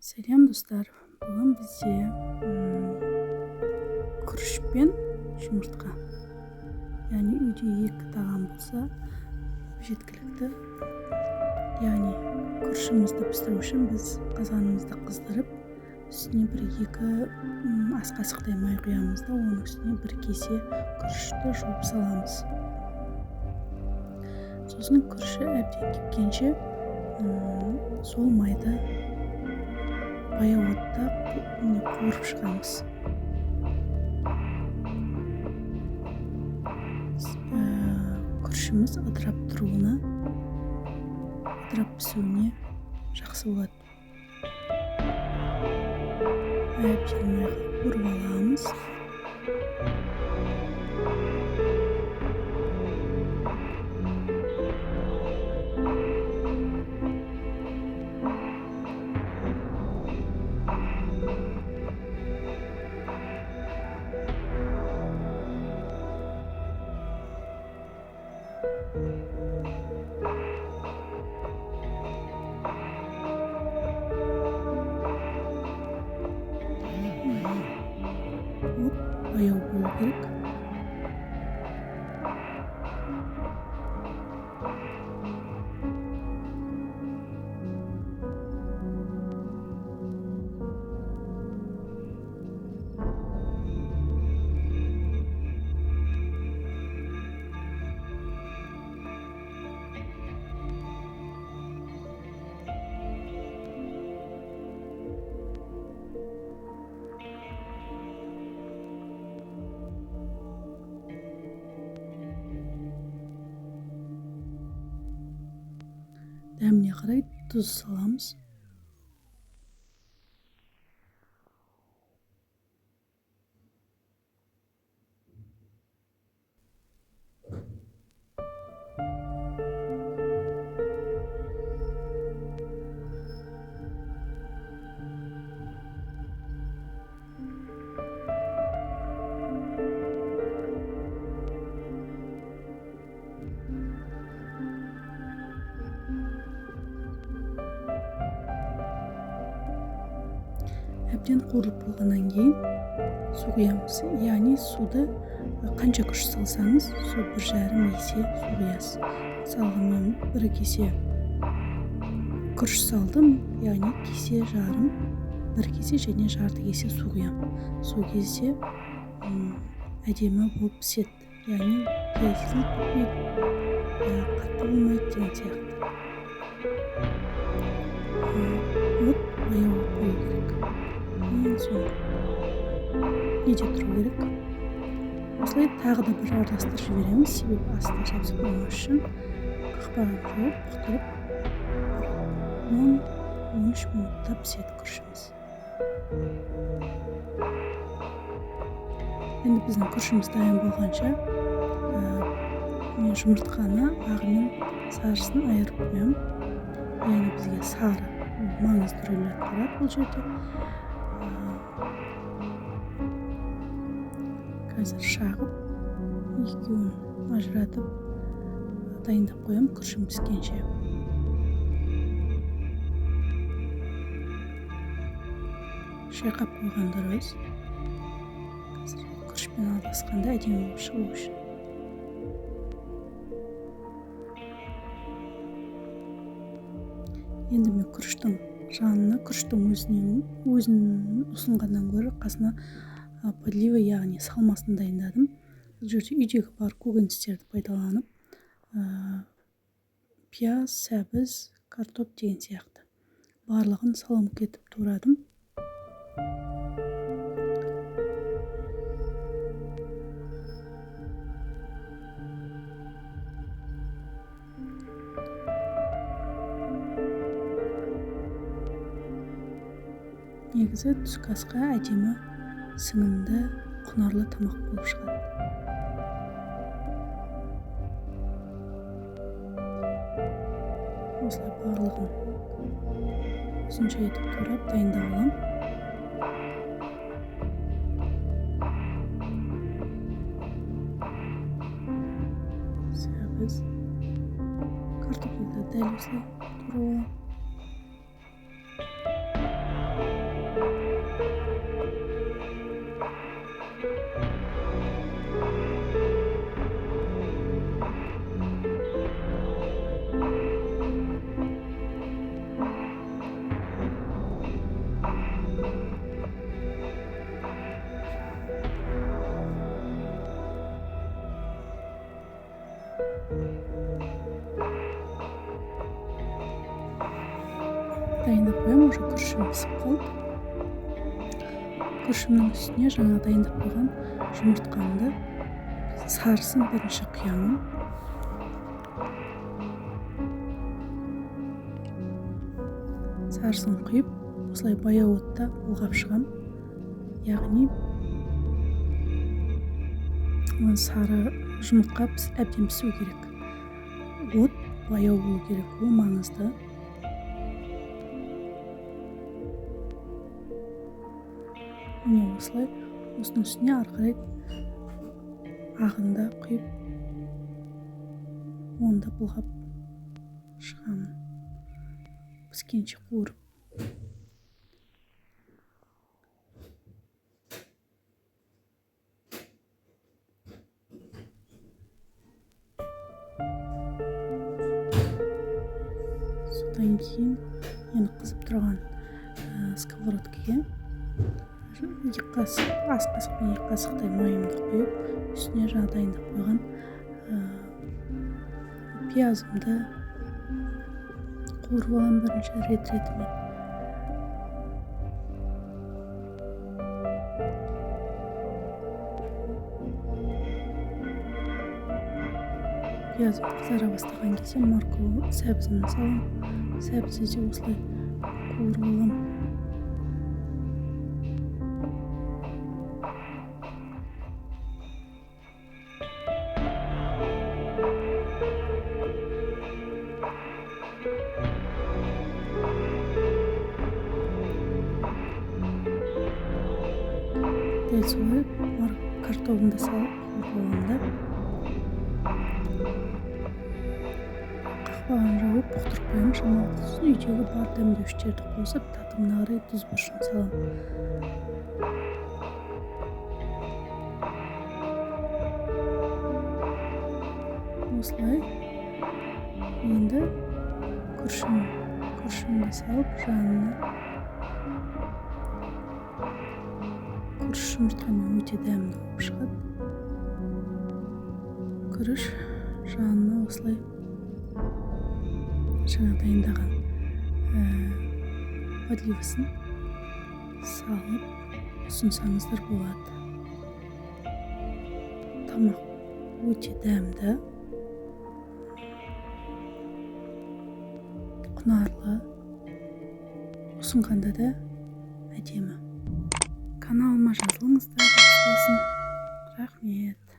Сәлем достар, бүгін бізде күріш пен жұмыртқа. Яғни үйде екі тағам болса жеткілікті. Яғни күрішімізді пісіру үшін біз қазанымызды қыздырып, үстіне екі ас қасықтай май құямыз да, оның үстіне бір кесе күрішті жуып саламыз. Сосын күріші әбден кепкенше сол майды баяу отта қуырып шығамыз. Күрішіміз ыдырап тұруына, ыдырап пісуіне жақсы болады. Әбден майға қуырып аламыз. Баяу болу керек. Дәміне қарай тұз саламыз. Әбден қуырылып болғаннан кейін су құямыз. Яғни суды қанша күріш салсаңыз, су 1,5 есе су құясыз. Мысалға мен 1 кесе күріш салдым, яғни кесе жарым, 1 кесе және жарты кесе су құям. Су кезде әдемі болып піседі. Яғни кесіліп кетпейді, қатты болмайды деген сияқты. От баяу болу керек. Ең соңы неде тұру керек. Осылай тағы да бір араластырып жібереміз, себебі астына жабысып қалмас үшін. Қақпағын жауып, бұқтырып 10-13 минутта піседі күрішіміз. Енді біздің күрішіміз дайын болғанша мен жұмыртқаны ағы мен сарысын айырып қоямын. Яғни бізге сары маңызды рөл атқарады бұл жерде. Қазір шағып, екеуін ажыратып дайындап қоямын күрішім піскенше. Шайқап қойған дұрыс. Қазір күрішпен араласқанда әдемі болып шығу үшін. Енді мен күріштің жанына, күріштің өзін ұсынғаннан гөрі қасына подлива, яғни салмасын дайындадым. Бұл жерде үйдегі бар көкөністерді пайдаланып, пияз, сәбіз, картоп деген сияқты. Барлығын саламық етіп турадым. Негізі түскі асқа әдемі сіңімді, құнарлы тамақ болып шығады. Осылай барлығын ұзынша етіп турап дайындап аламын. Сәбіз, картопты дәл осылай турап аламын. уже күрішім пісіп қалды. Күрішімнің үстіне жаңа дайындап қойған жұмыртқамды сарысын бірінші құямын. Сарысын құйып, осылай баяу отта бұлғап шығам. Яғни сары жұмыртқа әбден пісу керек. От баяу болу керек, ол маңызды. Міне осылай, осының үстіне ары қарай ағында құйып, оны да бұлғап шығамын. Піскенше қуырып. Содан кейін енді қызып тұрған сковородкаға ас қасықпен 2 қасықтай майымды құйып, үстіне жаңа дайындап қойған пиязымды қуырып аламын бірінші рет-ретімен. Пиязым қызара бастаған кезде морковь сәбізін саламын. Сәбізді де осылай қуырып аламын. Дәл солай картофелін да салып қуырып аламын да. Қақпағын жауып бұқтырып қоямын. Шамалы үйдегі бар дәмдеуіштерді қосып, татымына қарай тұз бұршын саламын. Осылай енді күрішімді салып, жанына күріш жұмыртқамен өте дәмді болып шығады. Күріш жанына осылай жаңа дайындаған подливасын салып ұсынсаңыздар болады. Тамақ өте дәмді, құнарлы, ұсынғанда да әдемі. Каналыма жазылыңыздар, рахмет.